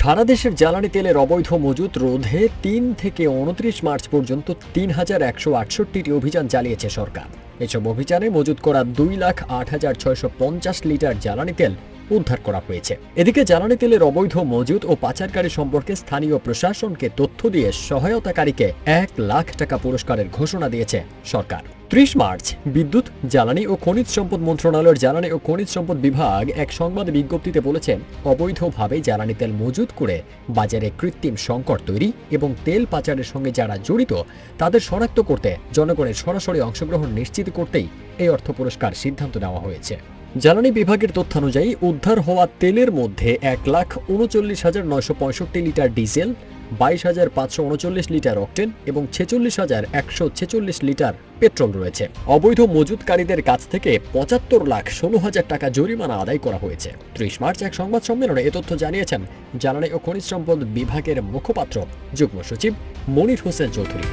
সারা দেশের জ্বালানি তেলের অবৈধ মজুত রোধে ৩ থেকে ২৯ মার্চ পর্যন্ত ৩,১৬৮টি অভিযান চালিয়েছে সরকার। এসব অভিযানে মজুত করা ২,০৮,৬৫০ লিটার জ্বালানি তেল উদ্ধার করা হয়েছে। এদিকে জ্বালানি তেলের অবৈধ মজুত ও পাচারকারী সম্পর্কে স্থানীয় প্রশাসনকে তথ্য দিয়ে সহায়তাকারীকে ১ লাখ টাকা পুরস্কারের ঘোষণা দিয়েছে সরকার। ৩০ মার্চ বিদ্যুৎ, জ্বালানি ও খনিজ সম্পদ মন্ত্রণালয়ের জ্বালানি ও খনিজ সম্পদ বিভাগ এক সংবাদ বিজ্ঞপ্তিতে বলেছে, অবৈধভাবে জ্বালানি তেল মজুত করে বাজারে কৃত্রিম সংকট তৈরি এবং তেল পাচারের সঙ্গে যারা জড়িত তাদের শনাক্ত করতে জনগণের সরাসরি অংশগ্রহণ নিশ্চিত করতেই এই অর্থ পুরস্কার সিদ্ধান্ত নেওয়া হয়েছে। জ্বালানি বিভাগের তথ্যানুযায়ী উদ্ধার হওয়া তেলের মধ্যে ১,৩৯,৯৬৫ লিটার ডিজেল, ২২,৫৩৯ লিটার অকটেন এবং ৪৬,১৪৬ লিটার পেট্রোল রয়েছে। অবৈধ মজুতকারীদের কাছ থেকে ৭৫,১৬,০০০ টাকা জরিমানা আদায় করা হয়েছে। ৩০ মার্চ এক সংবাদ সম্মেলনে এ তথ্য জানিয়েছেন জ্বালানি ও খনিজ সম্পদ বিভাগের মুখপাত্র যুগ্ম সচিব মনির হোসেন চৌধুরী।